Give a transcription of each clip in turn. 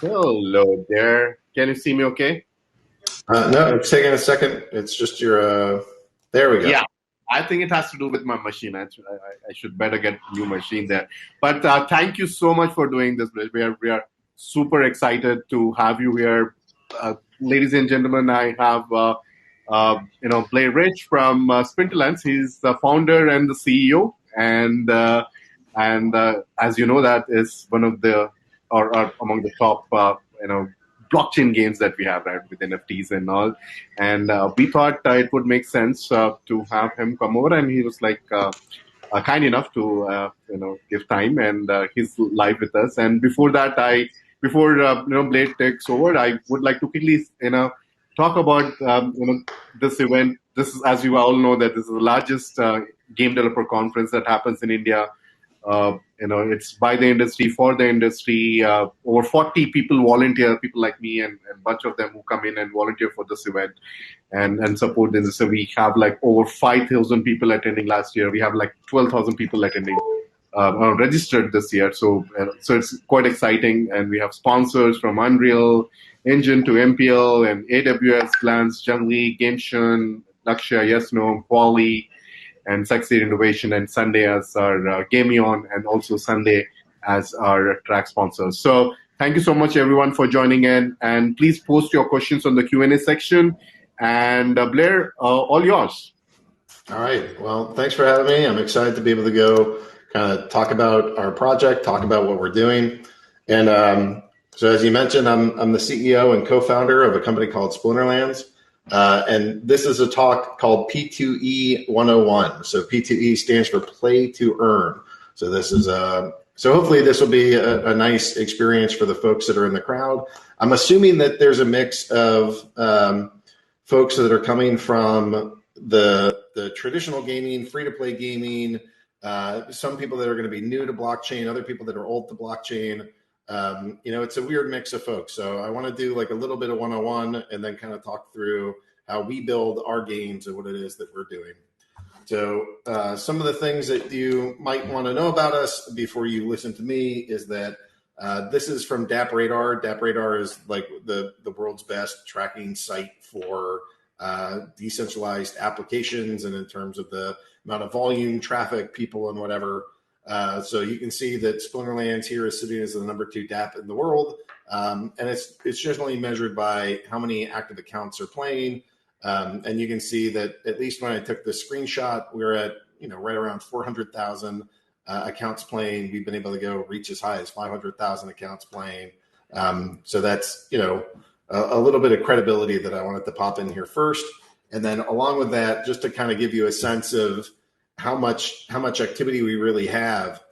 Hello there. Can you see me okay? No, it's taking a second. It's just your. There we go. Yeah, I think it has to do with my machine. I should better get a new machine there. But thank you so much for doing this. We are super excited to have you here, ladies and gentlemen. I have Blair Rich from Sprinterlands. He's the founder and the CEO, and as you know, that is one of the or among the top blockchain games that we have, right, with NFTs and all. And we thought it would make sense to have him come over, and he was like kind enough to give time, and he's live with us. And before that, before Blade takes over, I would like to quickly talk about this event. This is, as you all know, that this is the largest game developer conference that happens in India. It's by the industry, for the industry. Over 40 people volunteer, people like me, and a bunch of them who come in and volunteer for this event and support this. So we have like over 5,000 people attending last year. We have like 12,000 people attending registered this year. So it's quite exciting. And we have sponsors from Unreal Engine to MPL and AWS, Glance, Junglee, Genshin, Lakshya, Yes No, Quali, and Succeed Innovation, and Sunday as our Game On, and also Sunday as our track sponsors. So thank you so much, everyone, for joining in. And please post your questions on the Q&A section. And Blair, all yours. All right. Well, thanks for having me. I'm excited to be able to go kind of talk about our project, talk about what we're doing. And so as you mentioned, I'm the CEO and co-founder of a company called Splinterlands. And this is a talk called P2E 101. So P2E stands for Play to Earn. So this is so hopefully this will be a nice experience for the folks that are in the crowd. I'm assuming that there's a mix of folks that are coming from the traditional gaming, free-to-play gaming, some people that are going to be new to blockchain, other people that are old to blockchain. It's a weird mix of folks. So I want to do like a little bit of 101 and then kind of talk through how we build our games and what it is that we're doing. So some of the things that you might want to know about us before you listen to me is that this is from DappRadar. DappRadar is like the world's best tracking site for decentralized applications and in terms of the amount of volume, traffic, people, and whatever. So you can see that Splinterlands here is sitting as the number 2 DApp in the world. And it's generally measured by how many active accounts are playing. And you can see that at least when I took this screenshot, we're at right around 400,000 accounts playing. We've been able to go reach as high as 500,000 accounts playing. So that's a little bit of credibility that I wanted to pop in here first. And then along with that, just to kind of give you a sense of how much activity we really have.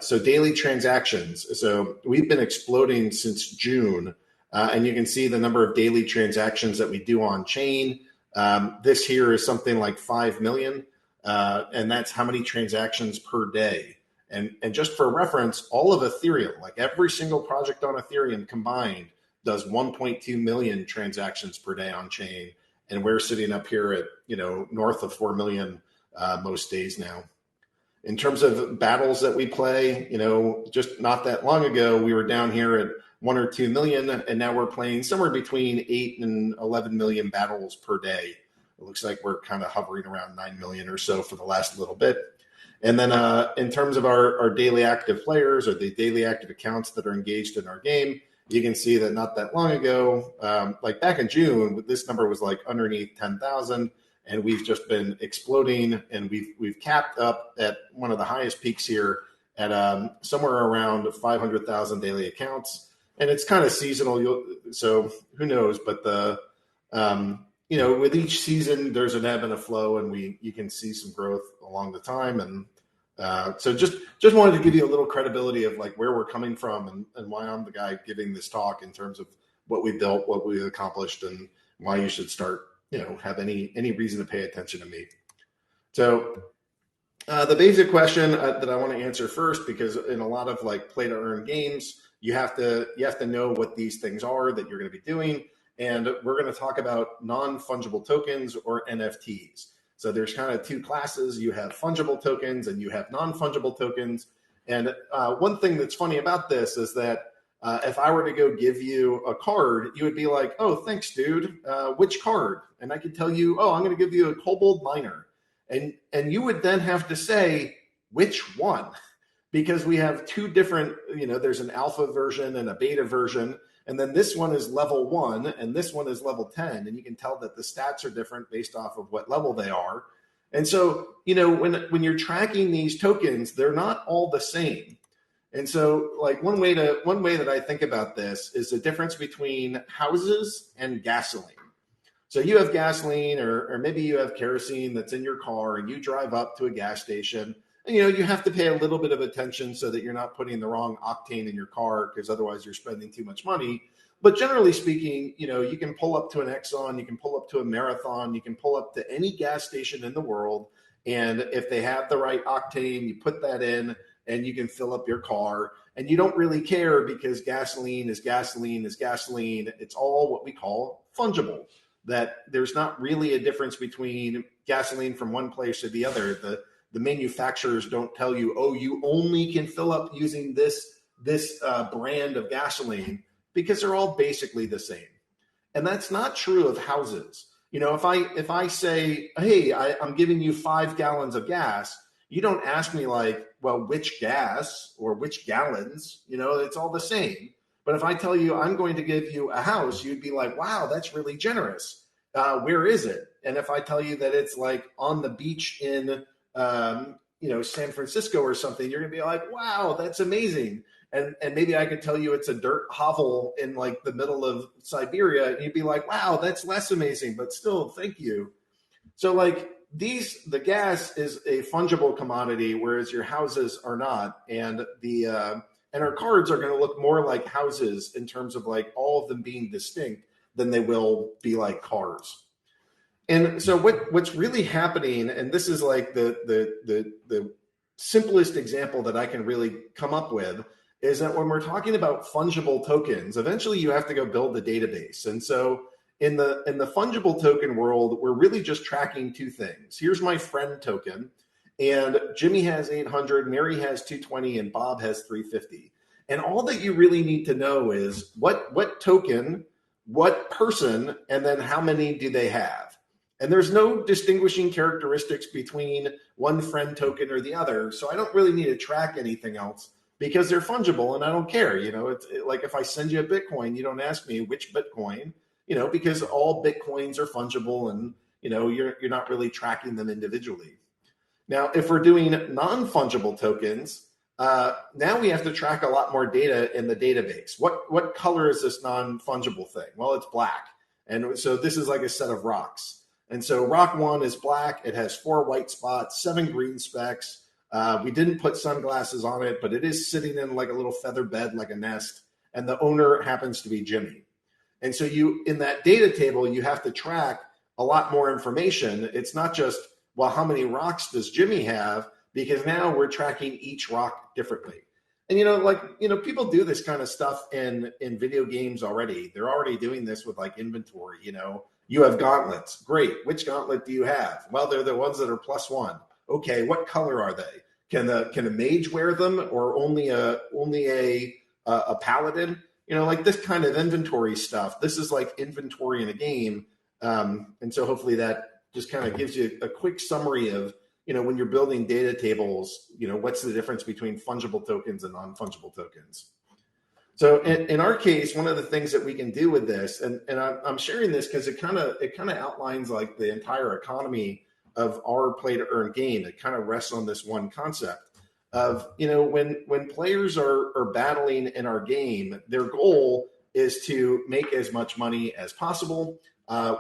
So daily transactions. So we've been exploding since June, and you can see the number of daily transactions that we do on chain. This here is something like 5 million, and that's how many transactions per day. And just for reference, all of Ethereum, like every single project on Ethereum combined, does 1.2 million transactions per day on chain, and we're sitting up here at north of 4 million. Most days now. In terms of battles that we play, just not that long ago, we were down here at 1 or 2 million, and now we're playing somewhere between 8 and 11 million battles per day. It looks like we're kind of hovering around 9 million or so for the last little bit. And then in terms of our daily active players or the daily active accounts that are engaged in our game, you can see that not that long ago, like back in June, this number was like underneath 10,000. And we've just been exploding, and we've capped up at one of the highest peaks here at somewhere around 500,000 daily accounts. And it's kind of seasonal, so who knows? But with each season, there's an ebb and a flow, and you can see some growth along the time. And so just wanted to give you a little credibility of like where we're coming from and why I'm the guy giving this talk in terms of what we built, what we've accomplished, and why you should start have any reason to pay attention to me. So the basic question that I want to answer first, because in a lot of like play to earn games, you have to know what these things are that you're going to be doing. And we're going to talk about non-fungible tokens, or NFTs. So there's kind of 2 classes. You have fungible tokens and you have non-fungible tokens. And one thing that's funny about this is that If I were to go give you a card, you would be like, "Oh, thanks, dude. Which card?" And I could tell you, "Oh, I'm going to give you a Kobold Miner," and you would then have to say which one, because we have two different. There's an alpha version and a beta version, and then this one is level 1, and this one is level 10, and you can tell that the stats are different based off of what level they are. And so, when you're tracking these tokens, they're not all the same. And so, like one way that I think about this is the difference between houses and gasoline. So you have gasoline, or maybe you have kerosene that's in your car, and you drive up to a gas station, and you have to pay a little bit of attention so that you're not putting the wrong octane in your car, because otherwise you're spending too much money. But generally speaking, you can pull up to an Exxon, you can pull up to a Marathon, you can pull up to any gas station in the world, and if they have the right octane, you put that in, and you can fill up your car, and you don't really care, because gasoline is gasoline is gasoline. It's all what we call fungible. That there's not really a difference between gasoline from one place to the other. The manufacturers don't tell you, "Oh, you only can fill up using this brand of gasoline," because they're all basically the same. And that's not true of houses. If I say, "Hey, I'm giving you 5 gallons of gas," you don't ask me like, "Well, which gas or which gallons?" It's all the same. But if I tell you I'm going to give you a house, you'd be like, "Wow, that's really generous. Where is it?" And if I tell you that it's like on the beach in San Francisco or something, you're gonna be like, "Wow, that's amazing." And maybe I could tell you it's a dirt hovel in like the middle of Siberia, and you'd be like, "Wow, that's less amazing, but still, thank you." So like the gas is a fungible commodity, whereas your houses are not, and our cards are going to look more like houses in terms of like all of them being distinct than they will be like cars. And so what's really happening, and this is like the simplest example that I can really come up with, is that when we're talking about fungible tokens, eventually you have to go build the database. And so in the fungible token world, we're really just tracking two things. Here's my friend token, and Jimmy has 800, Mary has 220, and Bob has 350. And all that you really need to know is what token, what person, and then how many do they have. And there's no distinguishing characteristics between one friend token or the other. So I don't really need to track anything else, because they're fungible and I don't care. It's like if I send you a Bitcoin, you don't ask me which Bitcoin, because all Bitcoins are fungible, and, you're not really tracking them individually. Now, if we're doing non-fungible tokens, now we have to track a lot more data in the database. What color is this non-fungible thing? Well, it's black. And so this is like a set of rocks. And so rock 1 is black. It has 4 white spots, 7 green specks. We didn't put sunglasses on it, but it is sitting in like a little feather bed, like a nest. And the owner happens to be Jimmy. And so in that data table, you have to track a lot more information. It's not just, well, how many rocks does Jimmy have? Because now we're tracking each rock differently. And people do this kind of stuff in video games already. They're already doing this with like inventory. You have gauntlets. Great. Which gauntlet do you have? Well, they're the ones that are +1. Okay, what color are they? Can a mage wear them, or only a paladin? Like this kind of inventory stuff. This is like inventory in a game. And so hopefully that just kind of gives you a quick summary of, when you're building data tables, what's the difference between fungible tokens and non-fungible tokens. So in our case, one of the things that we can do with this, and I'm sharing this because it kind of outlines like the entire economy of our play to earn game. It kind of rests on this one concept of, when players are battling in our game, their goal is to make as much money as possible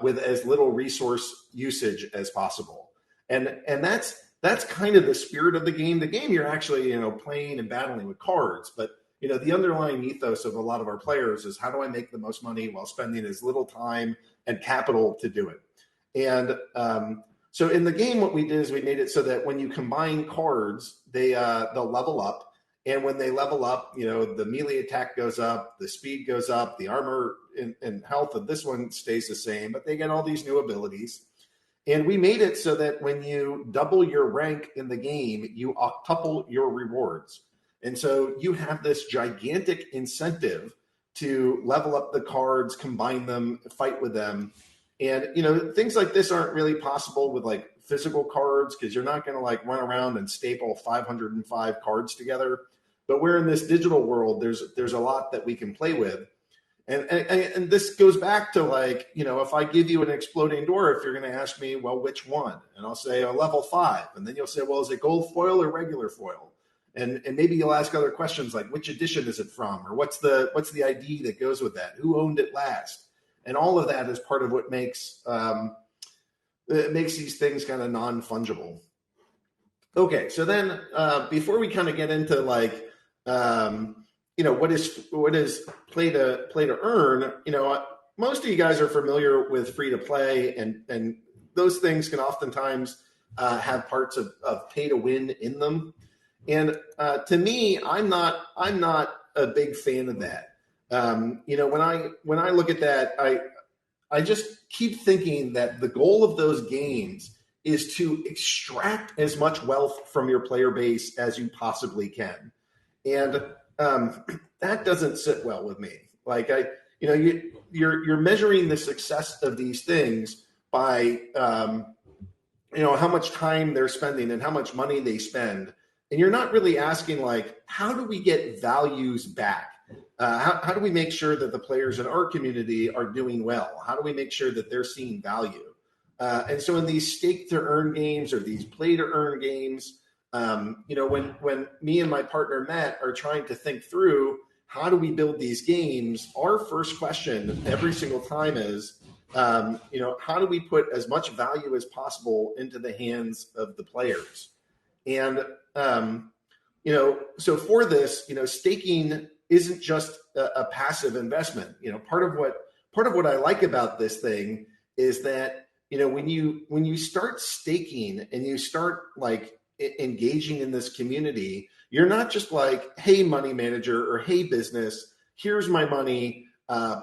with as little resource usage as possible. And that's kind of the spirit of the game. The game, you're actually, playing and battling with cards, but the underlying ethos of a lot of our players is, how do I make the most money while spending as little time and capital to do it? And so in the game, what we did is we made it so that when you combine cards, they'll level up. And when they level up, the melee attack goes up, the speed goes up, the armor and health of this one stays the same, but they get all these new abilities. And we made it so that when you double your rank in the game, you octuple your rewards. And so you have this gigantic incentive to level up the cards, combine them, fight with them. And, things like this aren't really possible with like physical cards because you're not going to like run around and staple 505 cards together. But we're in this digital world, there's a lot that we can play with. And this goes back to like, if I give you an exploding dwarf, you're going to ask me, well, which one? And I'll say a level 5. And then you'll say, well, is it gold foil or regular foil? And maybe you'll ask other questions like, which edition is it from? Or what's the ID that goes with that? Who owned it last? And all of that is part of what makes these things kind of non-fungible. Okay, so then before we kind of get into like, what is play to earn, most of you guys are familiar with free to play, and those things can oftentimes have parts of pay to win in them. And to me, I'm not a big fan of that. When I look at that, I just keep thinking that the goal of those games is to extract as much wealth from your player base as you possibly can. And that doesn't sit well with me. Like you're measuring the success of these things by how much time they're spending and how much money they spend, and you're not really asking like, how do we get values back? How do we make sure that the players in our community are doing well? How do we make sure that they're seeing value? And so in these stake to earn games or these play to earn games, when me and my partner Matt are trying to think through how do we build these games, our first question every single time is, how do we put as much value as possible into the hands of the players? And, so for this, staking isn't just a passive investment. Part of what I like about this thing is that, when you start staking and you start like engaging in this community, you're not just like, hey, money manager, or hey, business, here's my money.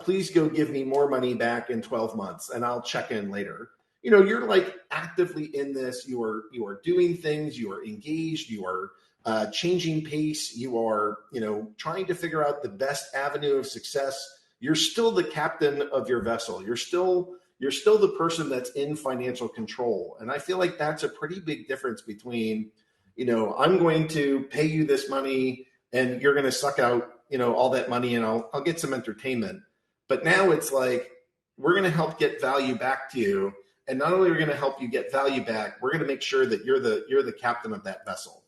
Please go give me more money back in 12 months and I'll check in later. You're like actively in this. You are doing things. You are engaged. You are changing pace. You are, trying to figure out the best avenue of success. You're still the captain of your vessel. You're still the person that's in financial control. And I feel like that's a pretty big difference between, I'm going to pay you this money and you're going to suck out, all that money and I'll get some entertainment. But now it's like, we're going to help get value back to you. And not only are we going to help you get value back, we're going to make sure that you're the captain of that vessel.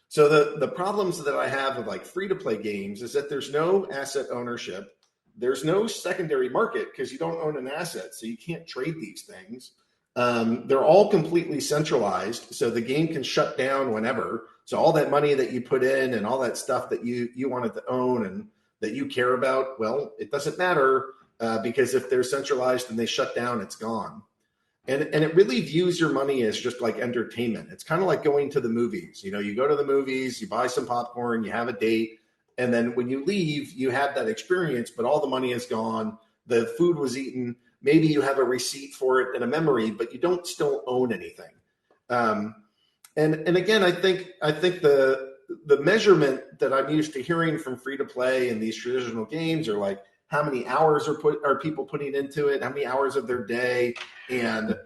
So the problems that I have with like free to play games is that there's no asset ownership. There's no secondary market because you don't own an asset, so you can't trade these things. They're all completely centralized, so the game can shut down whenever. So all that money that you put in and all that stuff that you wanted to own and that you care about, well, it doesn't matter because if they're centralized and they shut down, it's gone. And it really views your money as just like entertainment. It's kind of like going to the movies. You go to the movies, you buy some popcorn, you have a date, and then when you leave, you have that experience, but all the money is gone. The food was eaten. Maybe you have a receipt for it and a memory, but you don't still own anything. And again, I think the measurement that I'm used to hearing from free to play and these traditional games are like, how many hours are people putting into it? How many hours of their day? And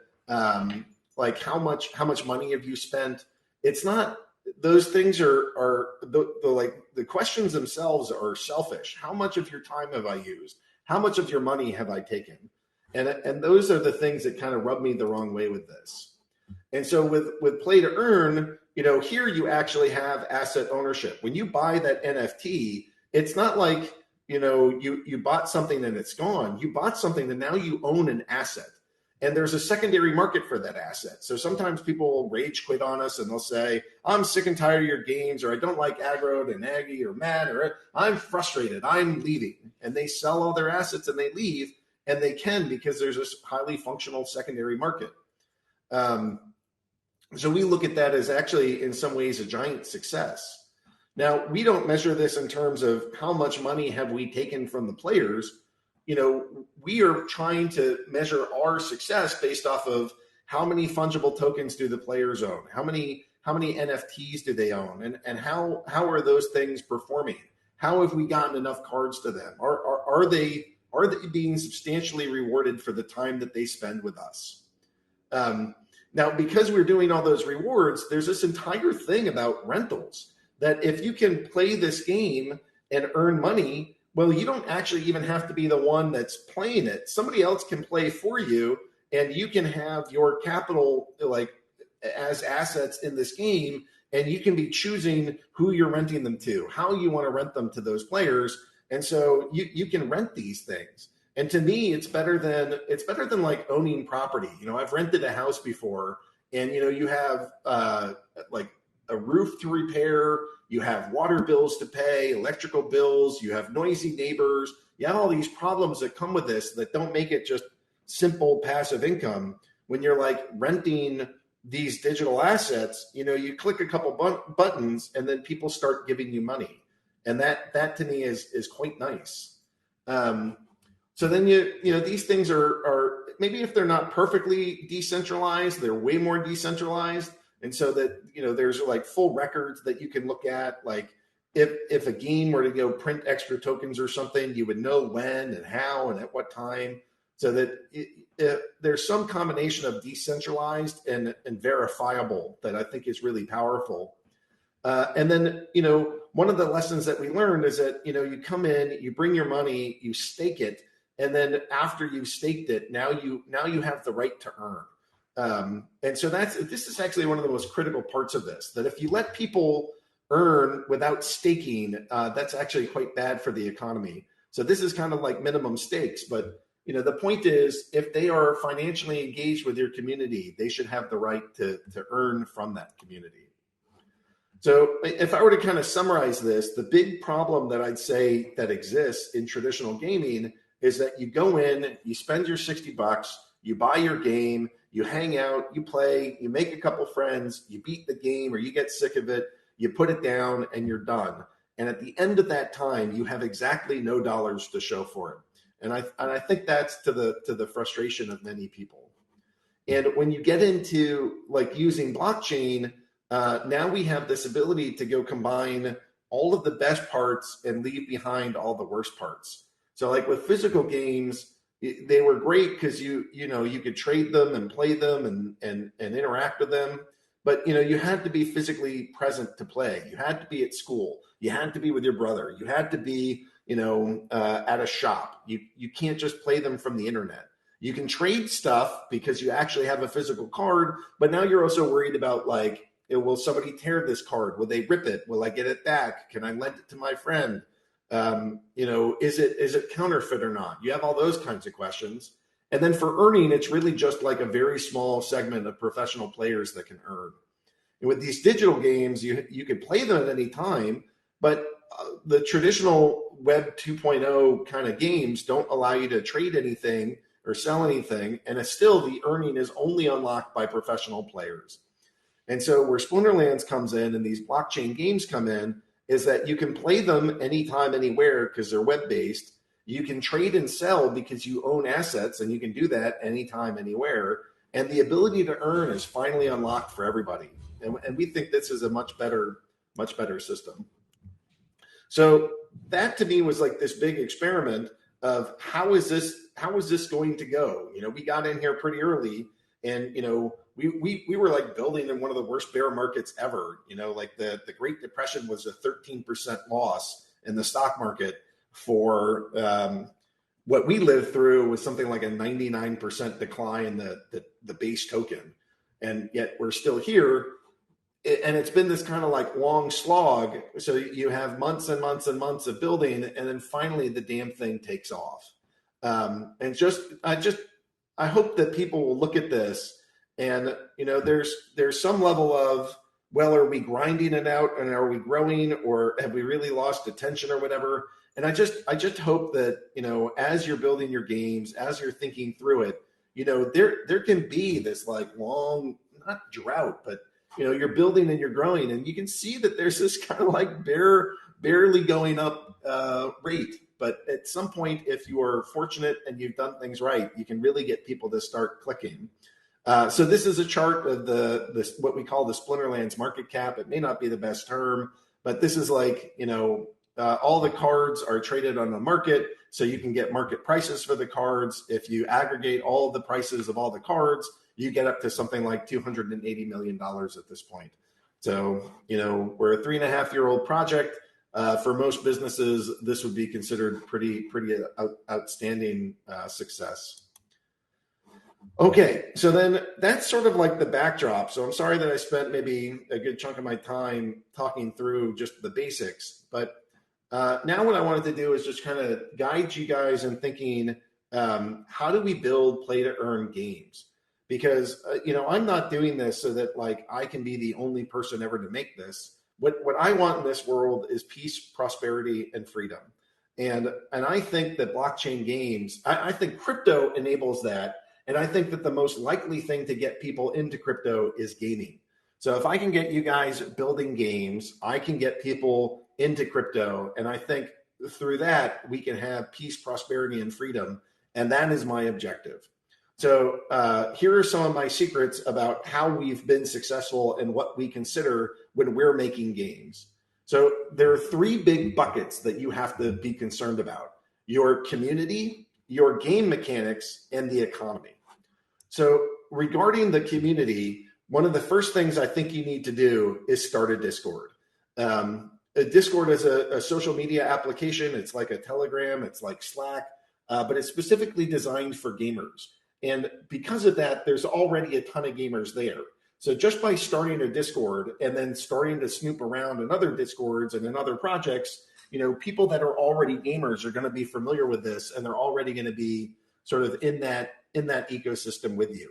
like how much money have you spent? It's not. Those things are the questions themselves are selfish. How much of your time have I used? How much of your money have I taken? And those are the things that kind of rub me the wrong way with this. And so with play to earn, here you actually have asset ownership. When you buy that NFT, it's not like you bought something and it's gone. You bought something and now you own an asset. And there's a secondary market for that asset. So sometimes people will rage quit on us and they'll say, I'm sick and tired of your games, or I don't like Aggro and Aggie or Matt, or I'm frustrated, I'm leaving. And they sell all their assets and they leave, and they can because there's this highly functional secondary market. So we look at that as actually in some ways a giant success. Now, we don't measure this in terms of how much money have we taken from the players. We are trying to measure our success based off of how many fungible tokens do the players own? How many how many NFTs do they own, and how are those things performing? How have we gotten enough cards to them? Are they being substantially rewarded for the time that they spend with us? Now, because we're doing all those rewards, there's this entire thing about rentals that if you can play this game and earn money, well, you don't actually even have to be the one that's playing it. Somebody else can play for you, and you can have your capital like as assets in this game, and you can be choosing who you're renting them to, how you want to rent them to those players. And so you can rent these things. And to me, it's better than like owning property. I've rented a house before, and you have like a roof to repair, you have water bills to pay, electrical bills, you have noisy neighbors, you have all these problems that come with this that don't make it just simple passive income. When you're like renting these digital assets, you click a couple buttons and then people start giving you money. And that to me is quite nice. So then these things are maybe if they're not perfectly decentralized, they're way more decentralized. And so that, there's like full records that you can look at. Like if a game were to go print extra tokens or something, you would know when and how and at what time. So that there's some combination of decentralized and verifiable that I think is really powerful. And then, one of the lessons that we learned is that, you come in, you bring your money, you stake it. And then after you've staked it, now you have the right to earn. And so this is actually one of the most critical parts of this, that if you let people earn without staking, that's actually quite bad for the economy. So this is kind of like minimum stakes, but the point is, if they are financially engaged with your community, they should have the right to earn from that community. So if I were to kind of summarize this, the big problem that I'd say that exists in traditional gaming is that you go in, you spend your $60, you buy your game, you hang out, you play, you make a couple friends, you beat the game or you get sick of it, you put it down and you're done. And at the end of that time, you have exactly no dollars to show for it. And I think that's to the frustration of many people. And when you get into like using blockchain, now we have this ability to go combine all of the best parts and leave behind all the worst parts. So like with physical games, they were great because you could trade them and play them and interact with them. But you had to be physically present to play. You had to be at school. You had to be with your brother. You had to be at a shop. You can't just play them from the internet. You can trade stuff because you actually have a physical card, but now you're also worried about like, will somebody tear this card? Will they rip it? Will I get it back? Can I lend it to my friend? Is it counterfeit or not? You have all those kinds of questions. And then for earning, it's really just like a very small segment of professional players that can earn. And with these digital games, you can play them at any time, but the traditional Web 2.0 kind of games don't allow you to trade anything or sell anything. And it's still the earning is only unlocked by professional players. And so where Splinterlands comes in and these blockchain games come in is that you can play them anytime, anywhere because they're web-based. You can trade and sell because you own assets and you can do that anytime, anywhere. And the ability to earn is finally unlocked for everybody. And we think this is a much better system. So that to me was like this big experiment of how is this going to go? We got in here pretty early and, we were like building in one of the worst bear markets ever. Like the Great Depression was a 13% loss in the stock market for what we lived through was something like a 99% decline in the base token. And yet we're still here. And it's been this kind of like long slog. So you have months and months and months of building, and then finally the damn thing takes off. And I hope that people will look at this and, there's some level of, well, are we grinding it out and are we growing or have we really lost attention or whatever? And I just hope that, as you're building your games, as you're thinking through it, there can be this like long, not drought, but you're building and you're growing, and you can see that there's this kind of like barely going up rate. But at some point, if you are fortunate and you've done things right, you can really get people to start clicking. So this is a chart of what we call the Splinterlands market cap. It may not be the best term, but this is like, all the cards are traded on the market, so you can get market prices for the cards. If you aggregate all of the prices of all the cards, you get up to something like $280 million at this point. So, we're a 3.5-year-old project. For most businesses, this would be considered pretty outstanding success. Okay, so then that's sort of like the backdrop. So I'm sorry that I spent maybe a good chunk of my time talking through just the basics, but now what I wanted to do is just kind of guide you guys in thinking, how do we build play to earn games? Because I'm not doing this so that like I can be the only person ever to make this. What I want in this world is peace, prosperity, and freedom. And I think that blockchain games, I think crypto enables that. And I think that the most likely thing to get people into crypto is gaming. So if I can get you guys building games, I can get people into crypto. And I think through that, we can have peace, prosperity, and freedom. And that is my objective. So here are some of my secrets about how we've been successful and what we consider when we're making games. So there are 3 big buckets that you have to be concerned about: your community, your game mechanics, and the economy. So regarding the community, one of the first things I think you need to do is start a Discord. A Discord is a social media application. It's like a Telegram, it's like Slack, but it's specifically designed for gamers. And because of that, there's already a ton of gamers there. So just by starting a Discord and then starting to snoop around in other Discords and in other projects, people that are already gamers are going to be familiar with this, and they're already going to be sort of in that ecosystem with you.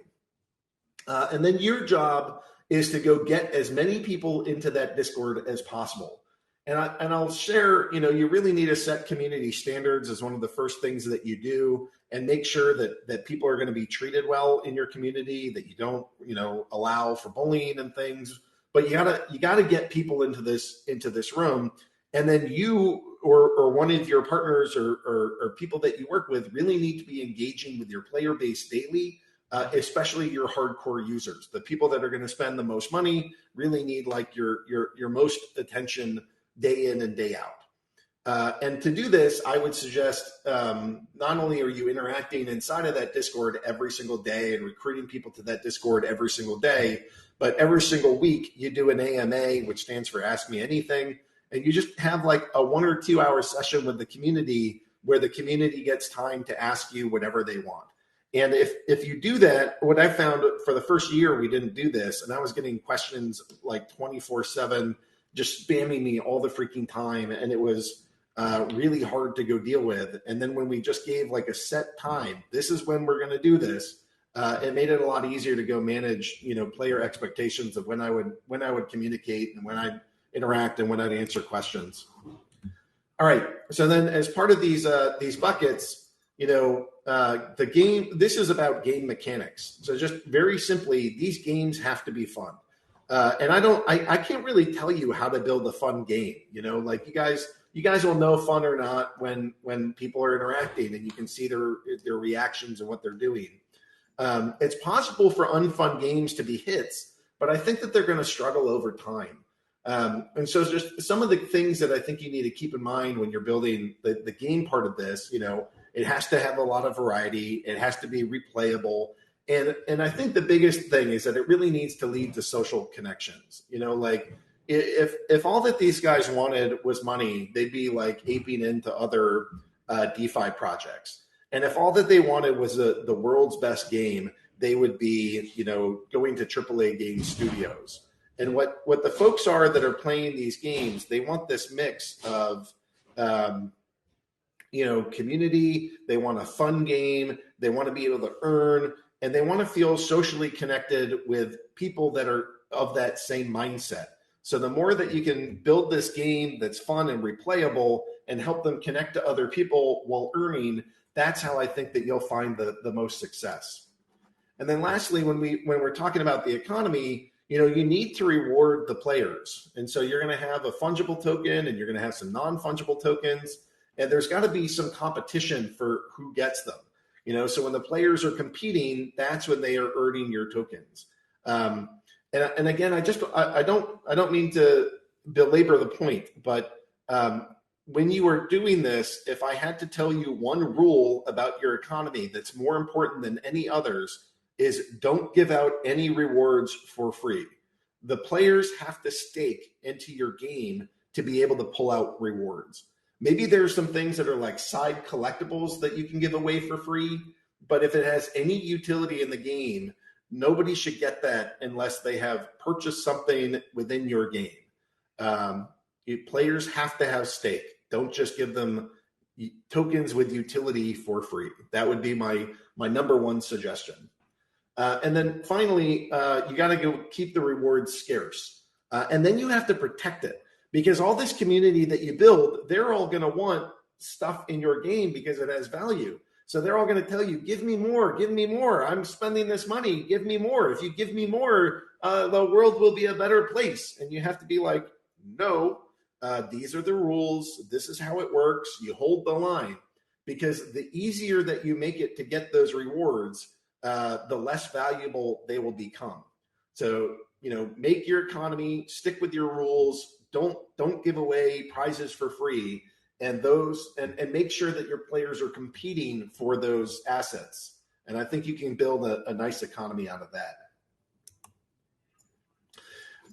And then your job is to go get as many people into that Discord as possible. And I'll share, you really need to set community standards as one of the first things that you do, and make sure that people are going to be treated well in your community, that you don't, allow for bullying and things. But you gotta get people into this room. And then you or one of your partners or people that you work with really need to be engaging with your player base daily, especially your hardcore users. The people that are going to spend the most money really need like your most attention day in and day out. And to do this, I would suggest not only are you interacting inside of that Discord every single day and recruiting people to that Discord every single day, but every single week you do an AMA, which stands for Ask Me Anything. And you just have like a 1 or 2 hour session with the community where the community gets time to ask you whatever they want. And if you do that, what I found for the first year, we didn't do this, and I was getting questions like 24/7, just spamming me all the freaking time. And it was really hard to go deal with. And then when we just gave like a set time, this is when we're going to do this, it made it a lot easier to go manage, player expectations of when I would communicate and when I'd interact and when I'd answer questions. All right. So then as part of these buckets, the game, this is about game mechanics. So just very simply, these games have to be fun. And I can't really tell you how to build a fun game. Like you guys will know fun or not when people are interacting and you can see their reactions and what they're doing. It's possible for unfun games to be hits, but I think that they're going to struggle over time. And so just some of the things that I think you need to keep in mind when you're building the game part of this, it has to have a lot of variety. It has to be replayable. And I think the biggest thing is that it really needs to lead to social connections. Like if all that these guys wanted was money, they'd be like aping into other DeFi projects. And if all that they wanted was the world's best game, they would be, going to AAA game studios. And what the folks are that are playing these games, they want this mix of, community. They want a fun game. They want to be able to earn, and they want to feel socially connected with people that are of that same mindset. So the more that you can build this game that's fun and replayable and help them connect to other people while earning, that's how I think that you'll find the most success. And then lastly, when we're talking about the economy, you need to reward the players. And so you're going to have a fungible token and you're going to have some non-fungible tokens. And there's got to be some competition for who gets them. So when the players are competing, that's when they are earning your tokens. And again, I don't mean to belabor the point, but when you are doing this, if I had to tell you one rule about your economy that's more important than any others, is don't give out any rewards for free. The players have to stake into your game to be able to pull out rewards. Maybe there's some things that are like side collectibles that you can give away for free, but if it has any utility in the game, nobody should get that unless they have purchased something within your game. Players have to have stake. Don't just give them tokens with utility for free. That would be my number one suggestion. And then finally, you got to go keep the rewards scarce. And then you have to protect it, because all this community that you build, they're all going to want stuff in your game because it has value. So they're all going to tell you, give me more, give me more. I'm spending this money, give me more. If you give me more, the world will be a better place. And you have to be like, no, these are the rules. This is how it works. You hold the line, because the easier that you make it to get those rewards, the less valuable they will become. So, make your economy, stick with your rules. Don't give away prizes for free, and make sure that your players are competing for those assets. And I think you can build a nice economy out of that.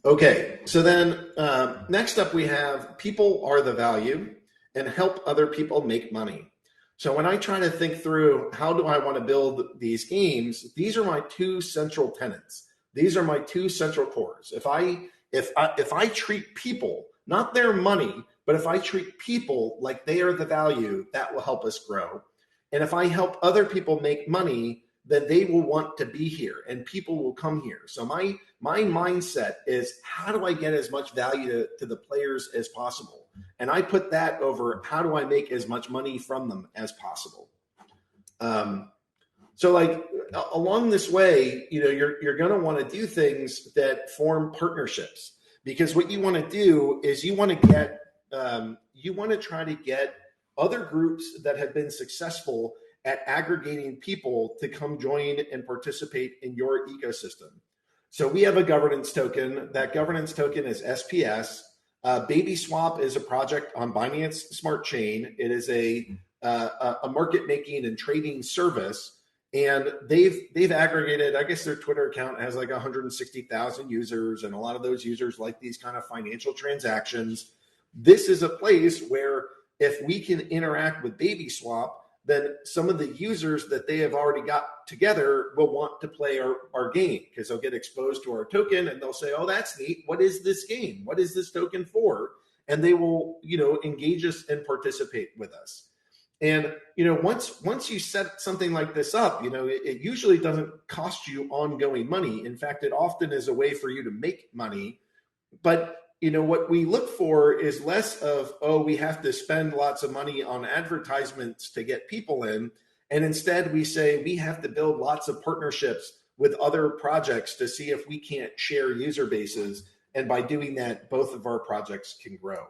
Okay, so then next up we have people are the value and help other people make money. So when I try to think through how do I want to build these games, these are my two central tenets. These are my two central cores. If I treat people, not their money, but if I treat people like they are the value, that will help us grow. And if I help other people make money, then they will want to be here and people will come here. So my mindset is, how do I get as much value to the players as possible? And I put that over, how do I make as much money from them as possible? So like along this way, you're going to want to do things that form partnerships, because what you want to do is you want to try to get other groups that have been successful at aggregating people to come join and participate in your ecosystem. So we have a governance token. That governance token is SPS. Baby Swap is a project on Binance Smart Chain. It is a market making and trading service, and they've aggregated. I guess their Twitter account has like 160,000 users, and a lot of those users like these kind of financial transactions. This is a place where if we can interact with Baby Swap, then some of the users that they have already got together will want to play our game, because they'll get exposed to our token and they'll say, oh, that's neat. What is this game? What is this token for? And they will, engage us and participate with us. And, once you set something like this up, it usually doesn't cost you ongoing money. In fact, it often is a way for you to make money. But what we look for is less of, we have to spend lots of money on advertisements to get people in. And instead we say we have to build lots of partnerships with other projects to see if we can't share user bases. And by doing that, both of our projects can grow.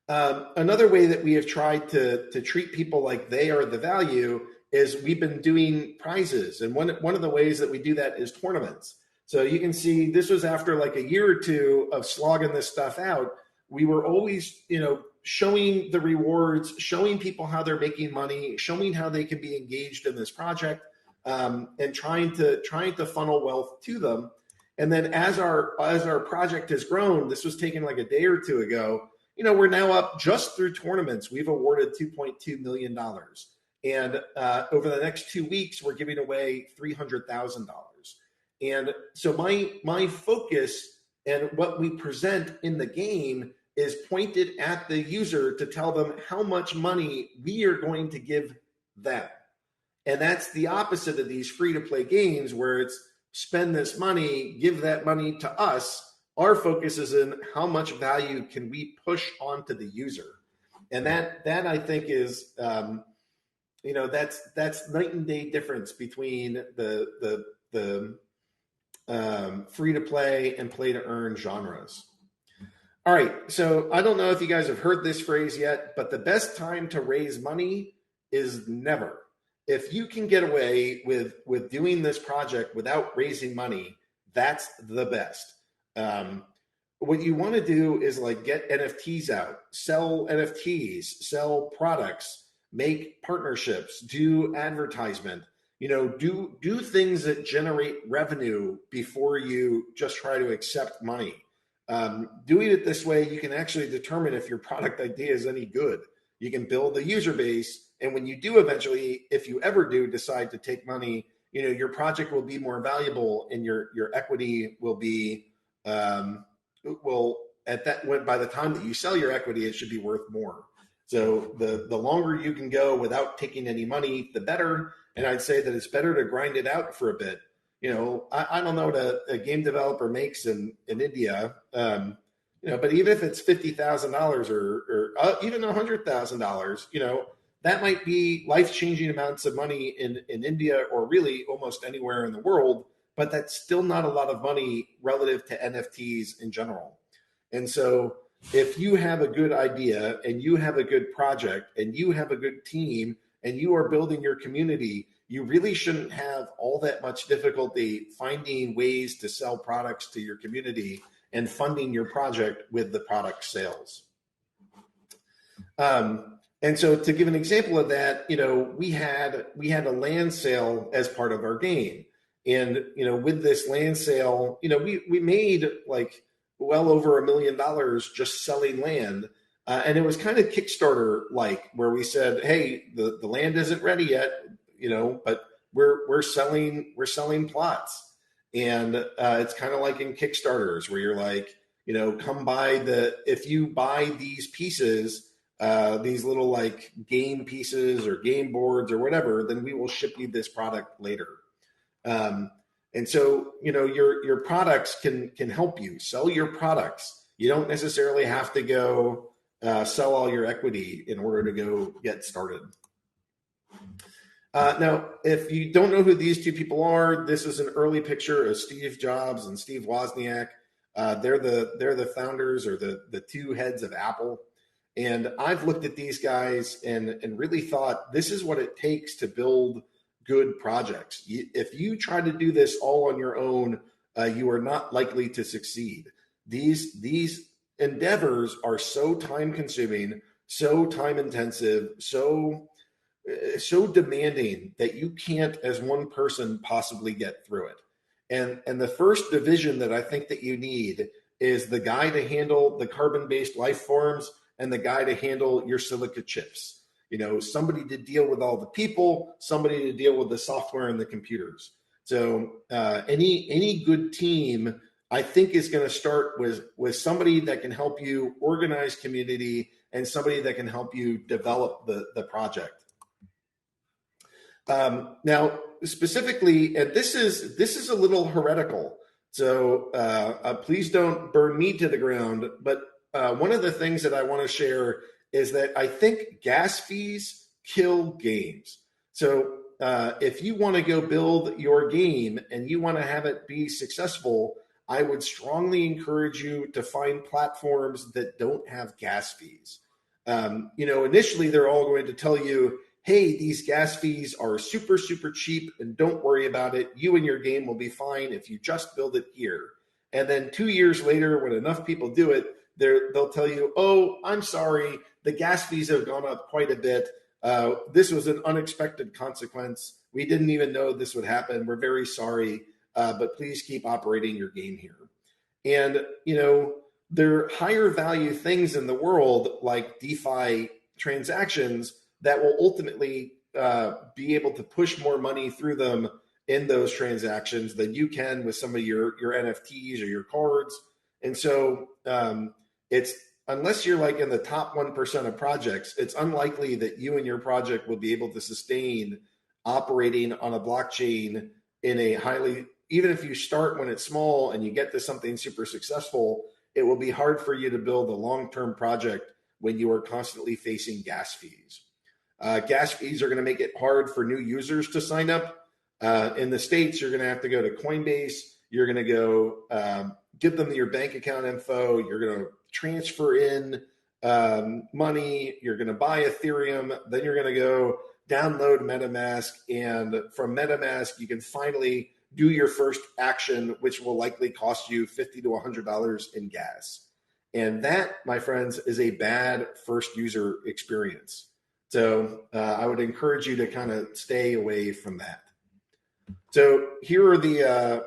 Another way that we have tried to treat people like they are the value is we've been doing prizes. And one of the ways that we do that is tournaments. So you can see this was after like a year or two of slogging this stuff out. We were always, showing the rewards, showing people how they're making money, showing how they can be engaged in this project, and trying to funnel wealth to them. And then as our project has grown, this was taken like a day or two ago. We're now up just through tournaments. We've awarded $2.2 million. And over the next 2 weeks, we're giving away $300,000. And so my focus and what we present in the game is pointed at the user to tell them how much money we are going to give them. And that's the opposite of these free-to-play games where it's spend this money, give that money to us. Our focus is in how much value can we push onto the user. And that I think is, that's night and day difference between the free to play and play to earn genres. All right, so I don't know if you guys have heard this phrase yet, but the best time to raise money is never. if you can get away with doing this project without raising money, that's the best. What you want to do is like get NFTs out, sell NFTs, sell products, make partnerships, do advertisement, do things that generate revenue before you just try to accept money. Doing it this way, you can actually determine if your product idea is any good. You can build a user base, and when you do eventually, if you ever do decide to take money, your project will be more valuable, and your equity will be by the time that you sell your equity, it should be worth more. So the longer you can go without taking any money, the better. And I'd say that it's better to grind it out for a bit. I don't know what a game developer makes in India, but even if it's $50,000 or even $100,000, that might be life-changing amounts of money in India or really almost anywhere in the world, but that's still not a lot of money relative to NFTs in general. And so if you have a good idea and you have a good project and you have a good team and you are building your community, you really shouldn't have all that much difficulty finding ways to sell products to your community and funding your project with the product sales. And so to give an example of that, we had a land sale as part of our game. And, with this land sale, we made like well over $1 million just selling land. And it was kind of Kickstarter-like, where we said, hey, the land isn't ready yet, but we're selling plots. And it's kind of like in Kickstarters where you're like, if you buy these pieces, these little like game pieces or game boards or whatever, then we will ship you this product later. And so, your products can help you sell your products. You don't necessarily have to go sell all your equity in order to go get started. Now, if you don't know who these two people are, this is an early picture of Steve Jobs and Steve Wozniak. They're the founders or the two heads of Apple. And I've looked at these guys and really thought this is what it takes to build good projects. If you try to do this all on your own, you are not likely to succeed. These endeavors are so time consuming, so time intensive, so demanding that you can't as one person possibly get through it. And the first division that I think that you need is the guy to handle the carbon-based life forms and the guy to handle your silica chips. Somebody to deal with all the people, somebody to deal with the software and the computers. So any good team, I think, is going to start with somebody that can help you organize community and somebody that can help you develop the project. Now, specifically, and this is a little heretical, so please don't burn me to the ground. But one of the things that I want to share is that I think gas fees kill games. So if you want to go build your game and you want to have it be successful, I would strongly encourage you to find platforms that don't have gas fees. Initially, they're all going to tell you, hey, these gas fees are super, super cheap and don't worry about it. You and your game will be fine if you just build it here. And then 2 years later, when enough people do it, they'll tell you, oh, I'm sorry, the gas fees have gone up quite a bit. This was an unexpected consequence. We didn't even know this would happen. We're very sorry, but please keep operating your game here. And, there are higher value things in the world like DeFi transactions that will ultimately be able to push more money through them in those transactions than you can with some of your NFTs or your cards. And so it's, unless you're like in the top 1% of projects, it's unlikely that you and your project will be able to sustain operating on a blockchain in a even if you start when it's small and you get to something super successful, it will be hard for you to build a long-term project when you are constantly facing gas fees. Gas fees are going to make it hard for new users to sign up. In the States, you're going to have to go to Coinbase. You're going to go give them your bank account info. You're going to transfer in money. You're going to buy Ethereum. Then you're going to go download MetaMask, and from MetaMask, you can finally do your first action, which will likely cost you $50 to $100 in gas. And that, my friends, is a bad first user experience. So I would encourage you to kind of stay away from that. So here are the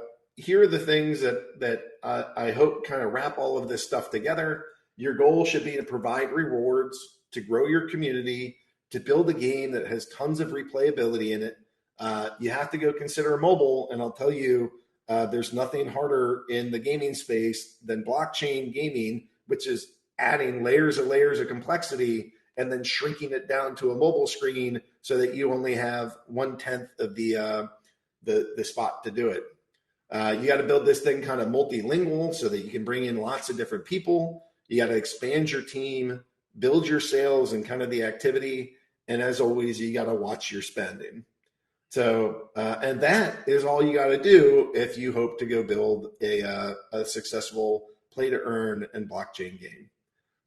things that I hope kind of wrap all of this stuff together. Your goal should be to provide rewards, to grow your community, to build a game that has tons of replayability in it. You have to go consider mobile, and I'll tell you, there's nothing harder in the gaming space than blockchain gaming, which is adding layers and layers of complexity and then shrinking it down to a mobile screen so that you only have 1/10 of the spot to do it. You got to build this thing kind of multilingual so that you can bring in lots of different people. You got to expand your team, build your sales and kind of the activity. And as always, you got to watch your spending. So, and that is all you got to do if you hope to go build a successful play to earn and blockchain game.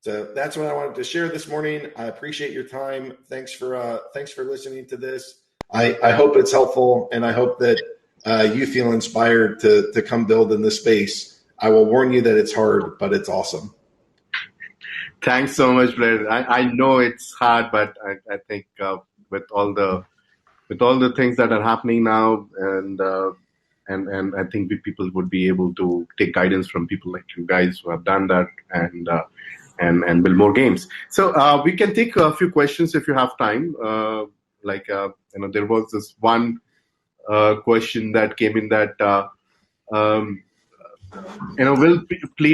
So that's what I wanted to share this morning. I appreciate your time. Thanks for listening to this. I hope it's helpful, and I hope that you feel inspired to come build in this space. I will warn you that it's hard, but it's awesome. Thanks so much, Blair. I know it's hard, but I think with all the things that are happening now, and I think people would be able to take guidance from people like you guys who have done that and build more games. So we can take a few questions if you have time. There was this one question that came in that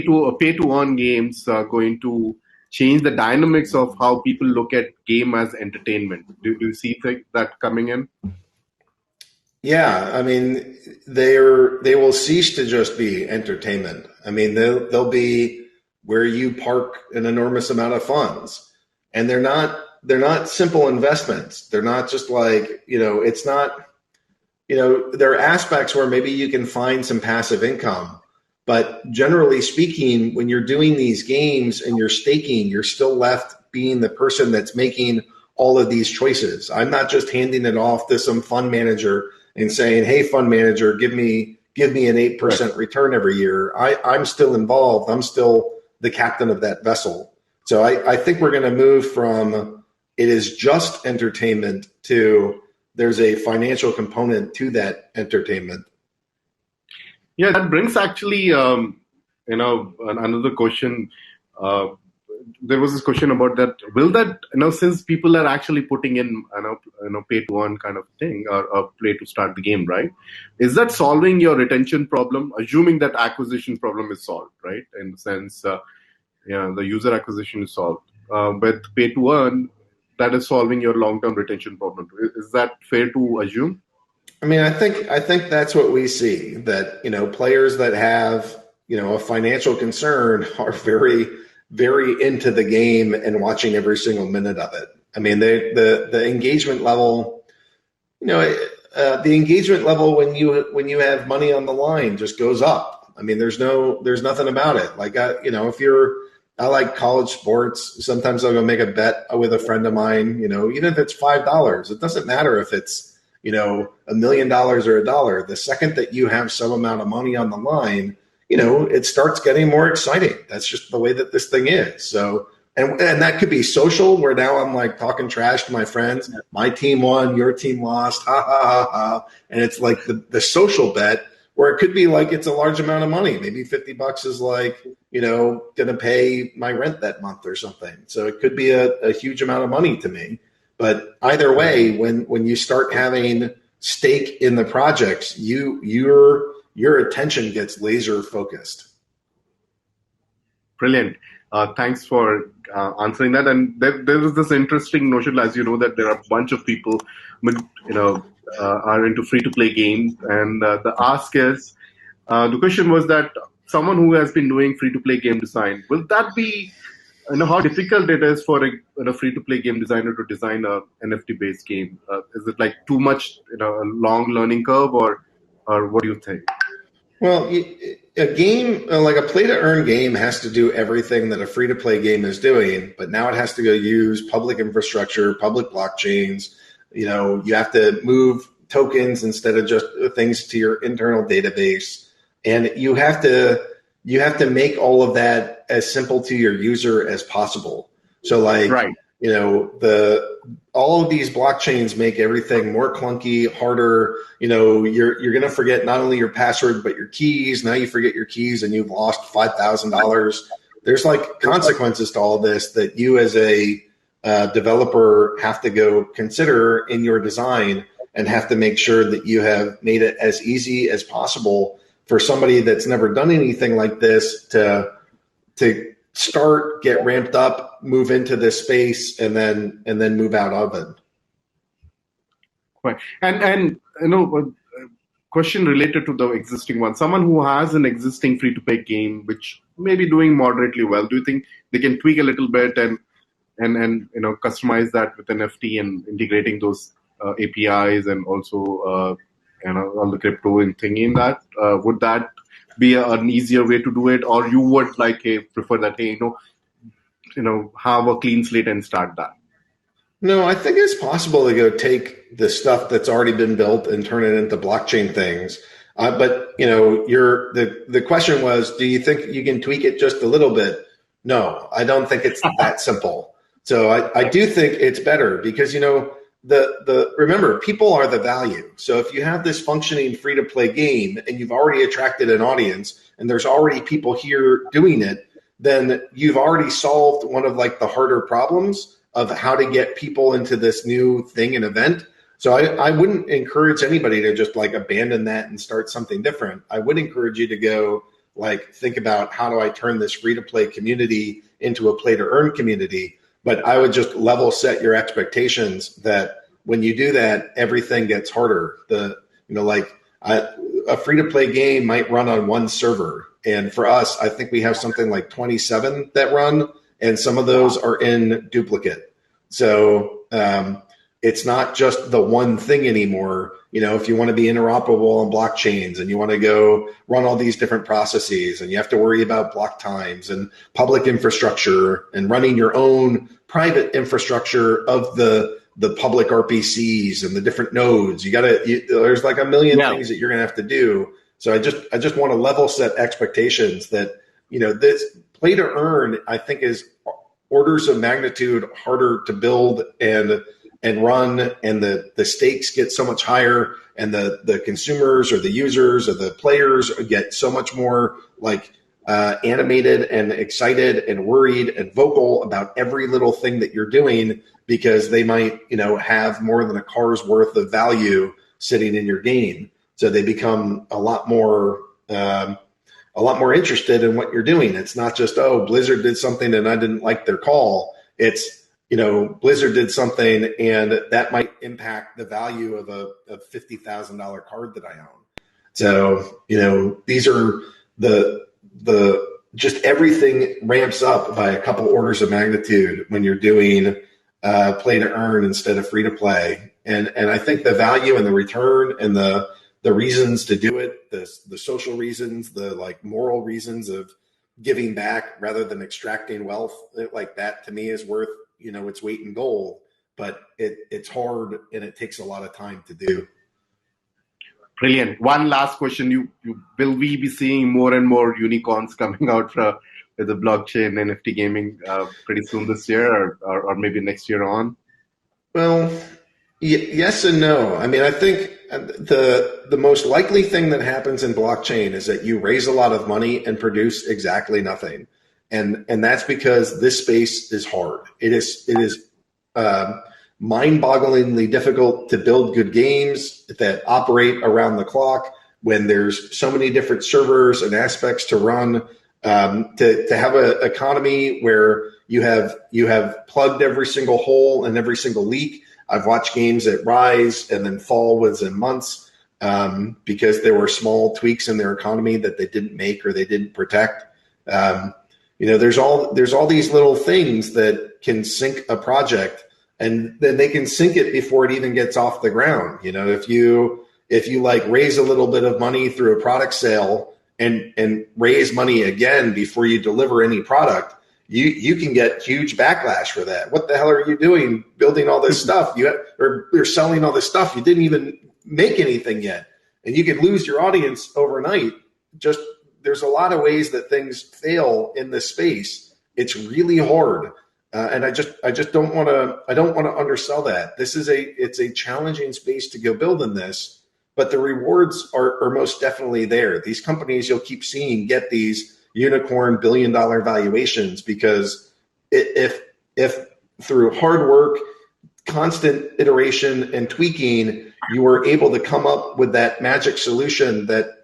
will pay to earn games going to change the dynamics of how people look at game as entertainment? Do you see that coming in? Yeah, I mean, they will cease to just be entertainment. I mean, they'll be where you park an enormous amount of funds, and they're not simple investments. They're not just like, it's not, there are aspects where maybe you can find some passive income. But generally speaking, when you're doing these games and you're staking, you're still left being the person that's making all of these choices. I'm not just handing it off to some fund manager and saying, hey, fund manager, give me an 8% return every year. I'm still involved. I'm still the captain of that vessel. So I think we're going to move from it is just entertainment to there's a financial component to that entertainment. Yeah, that brings actually, another question. There was this question about that. Will that, since people are actually putting in, pay to earn kind of thing or play to start the game, right? Is that solving your retention problem? Assuming that acquisition problem is solved, right? In the sense, the user acquisition is solved. With pay to earn, that is solving your long-term retention problem. Is that fair to assume? I mean, I think that's what we see, that, players that have, a financial concern are very, very into the game and watching every single minute of it. I mean, the engagement level, the engagement level when you have money on the line just goes up. I mean, there's nothing about it. Like, I like college sports. Sometimes I'll go make a bet with a friend of mine, even if it's $5, it doesn't matter if it's, $1 million or $1. The second that you have some amount of money on the line, it starts getting more exciting. That's just the way that this thing is. So, and that could be social, where now I'm like talking trash to my friends. My team won, your team lost, ha ha ha ha. And it's like the social bet, where it could be like it's a large amount of money. Maybe $50 is like, going to pay my rent that month or something. So it could be a huge amount of money to me. But either way, when you start having stake in the projects, your attention gets laser focused. Brilliant. Thanks for answering that. And there is this interesting notion, as you know, that there are a bunch of people, are into free-to-play games. And the ask is, the question was that someone who has been doing free-to-play game design, will that be, how difficult it is for a free-to-play game designer to design a NFT-based game? Is it like too much, a long learning curve, or what do you think? Well, a game like a play-to-earn game has to do everything that a free-to-play game is doing, but now it has to go use public infrastructure, public blockchains. You have to move tokens instead of just things to your internal database. And you have to make all of that as simple to your user as possible. So like, Right. All of these blockchains make everything more clunky, harder. You're going to forget not only your password, but your keys. Now you forget your keys and you've lost $5,000. There's like consequences to all this that you as a developer have to go consider in your design, and have to make sure that you have made it as easy as possible for somebody that's never done anything like this to start, get ramped up, move into this space, and then move out of it. Right. And question related to the existing one. Someone who has an existing free-to-play game which may be doing moderately well, do you think they can tweak a little bit and customize that with NFT and integrating those APIs and also all the crypto and thingy in that? Would that be an easier way to do it, or you would prefer that have a clean slate and start that? No, I think it's possible to go take the stuff that's already been built and turn it into blockchain things. But the question was, do you think you can tweak it just a little bit? No, I don't think it's that simple. So I do think it's better because remember, people are the value. So if you have this functioning free to play game and you've already attracted an audience and there's already people here doing it, then you've already solved one of like the harder problems of how to get people into this new thing and event. So I wouldn't encourage anybody to just like abandon that and start something different. I would encourage you to go think about, how do I turn this free to play community into a play to earn community? But I would just level set your expectations that when you do that, everything gets harder. A free to play game might run on one server. And for us, I think we have something like 27 that run, and some of those are in duplicate. So it's not just the one thing anymore. If you want to be interoperable on blockchains and you want to go run all these different processes, and you have to worry about block times and public infrastructure and running your own private infrastructure of the public RPCs and the different nodes, there's like a million things that you're going to have to do. So I just want to level set expectations that, this play to earn, I think, is orders of magnitude harder to build and run, and the stakes get so much higher, and the consumers or the users or the players get so much more animated and excited and worried and vocal about every little thing that you're doing, because they might, have more than a car's worth of value sitting in your game. So they become a lot more interested in what you're doing. It's not just, oh, Blizzard did something and I didn't like their call. It's, Blizzard did something and that might impact the value of a $50,000 card that I own. So, these are just everything ramps up by a couple orders of magnitude when you're doing play to earn instead of free to play. And I think the value and the return and the reasons to do it, the social reasons, the moral reasons of giving back rather than extracting wealth, like that to me is worth, its weight in gold, but it's hard and it takes a lot of time to do. Brilliant. One last question. Will we be seeing more and more unicorns coming out with the blockchain NFT gaming pretty soon this year, or maybe next year on? Well, yes and no. I mean, I think the most likely thing that happens in blockchain is that you raise a lot of money and produce exactly nothing. And that's because this space is hard. It is mind-bogglingly difficult to build good games that operate around the clock when there's so many different servers and aspects to run. To have an economy where you have plugged every single hole and every single leak. I've watched games that rise and then fall within months because there were small tweaks in their economy that they didn't make or they didn't protect. There's all these little things that can sink a project, and then they can sink it before it even gets off the ground. If you raise a little bit of money through a product sale and raise money again before you deliver any product, you can get huge backlash for that. What the hell are you doing building all this stuff? You're selling all this stuff. You didn't even make anything yet. And you could lose your audience overnight. Just there's a lot of ways that things fail in this space. It's really hard. And I don't want to undersell that. It's a challenging space to go build in this, but the rewards are most definitely there. These companies you'll keep seeing get these unicorn billion-dollar valuations because if through hard work, constant iteration and tweaking, you were able to come up with that magic solution that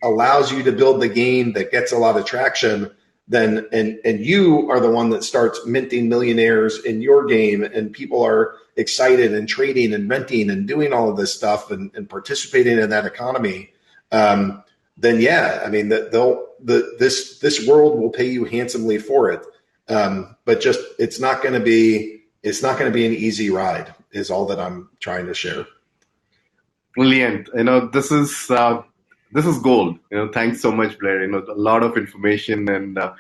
allows you to build the game that gets a lot of traction, then and you are the one that starts minting millionaires in your game, and people are excited and trading and renting and doing all of this stuff and participating in that economy. Then yeah, I mean this world will pay you handsomely for it. But just it's not going to be an easy ride is all that I'm trying to share. Brilliant. This is gold. Thanks so much, Blair. A lot of information and there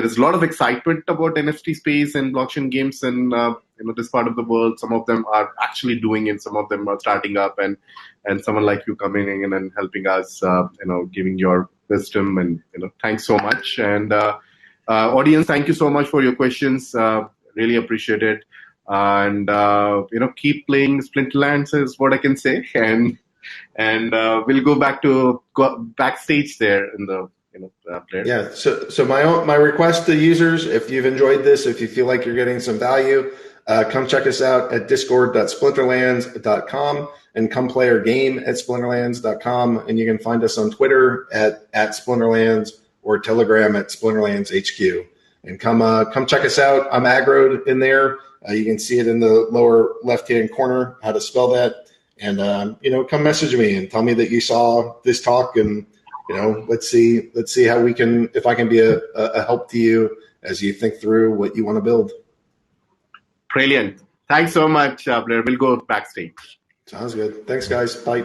is a lot of excitement about NFT space and blockchain games in this part of the world. Some of them are actually doing it. Some of them are starting up, and someone like you coming in and helping us, giving your wisdom, and thanks so much. And audience, thank you so much for your questions. Really appreciate it. And keep playing Splinterlands is what I can say. And we'll go backstage there in the player. Yeah. So my request to users, if you've enjoyed this, if you feel like you're getting some value, come check us out at discord.splinterlands.com and come play our game at splinterlands.com. And you can find us on Twitter at Splinterlands or Telegram at Splinterlands HQ. And come check us out. I'm aggroed in there. You can see it in the lower left-hand corner, how to spell that. And, come message me and tell me that you saw this talk, and, let's see how if I can be a help to you as you think through what you want to build. Brilliant. Thanks so much, Blair. We'll go backstage. Sounds good. Thanks, guys. Bye.